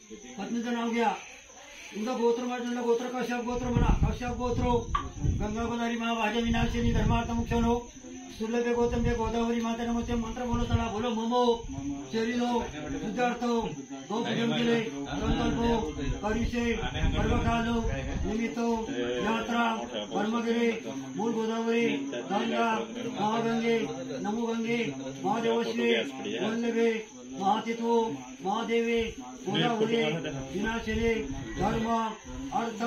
पत्नीचं नाव घ्या. तुमचं गोत्र म्हटलं गोत्र कश्यप गोत्र म्हणा. कश्यप गोत्रो गंगा गोदावरी महाभाज्य विनाशिनी धर्मार्थ मुख्यनो सुलभे गौतम जय गोदावरी माता नमस्ते. मंत्र बोलो चला. बोलो ममो शरीरो सिद्धार्थो गौपूजन केले संकल्पो परिषे पर्वकालो निमित्तो यात्रा कर्मगिरी मूळ गोदावरी गंगा महागंगे नमो गंगे महादेवश्री वल्लभे महातित्व महादेवे गोदावरी विनाशिनी धर्म अर्थ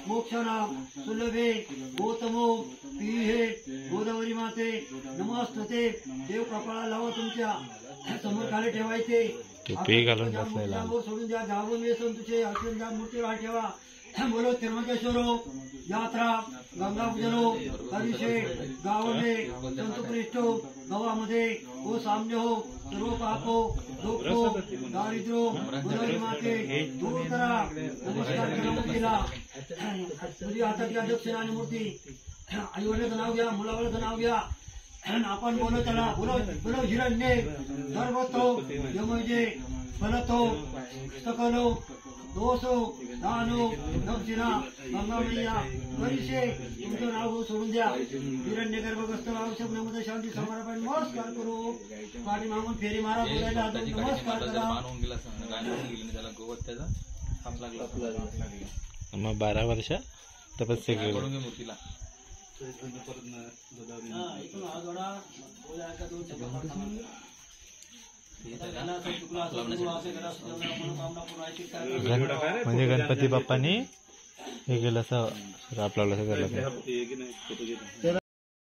मोक्षना सुलभे गौतमो पीहे गोदावरी माते नमस्ते. देव कपाळा लावा. तुमच्या समोर खाली ठेवायचे. सोडून द्या. जागून वेसन तुझे आशीर्वाद मूर्तीवर ठेवा. बोलो त्र्यंबकेश्वरो यात्रा गंगा पूजनो हरिषे गावडे संतप्रिष्टो गवामध्ये हो साम्य हो सर्व पापो दुःखो दारिद्र्यो गोदावरी माते दूर करा. नमस्कार करा मूर्तीला. तुझी हाताची दक्षिणा आणि मूर्ती. आई वडिलांचं नाव घ्या. मुलावरचं नाव घ्या. आपण बोलो त्याला. बोलो बोलो हिरण्ये सर्वतो यमजे फलतो सकलो दोषो दानो दक्षिणा गंगामय्या परिषे. तुमचं नाव सोडून द्या. हिरण्य गर्भग्रस्त आवश्यक नमते शांती समारापण नमस्कार करू. पाठी मागून फेरी मारा. बोलायला नमस्कार करा. मग 12 वर्ष तपस्या केली. म्हणजे गणपती बाप्पानी हे केलं असं आपल्याला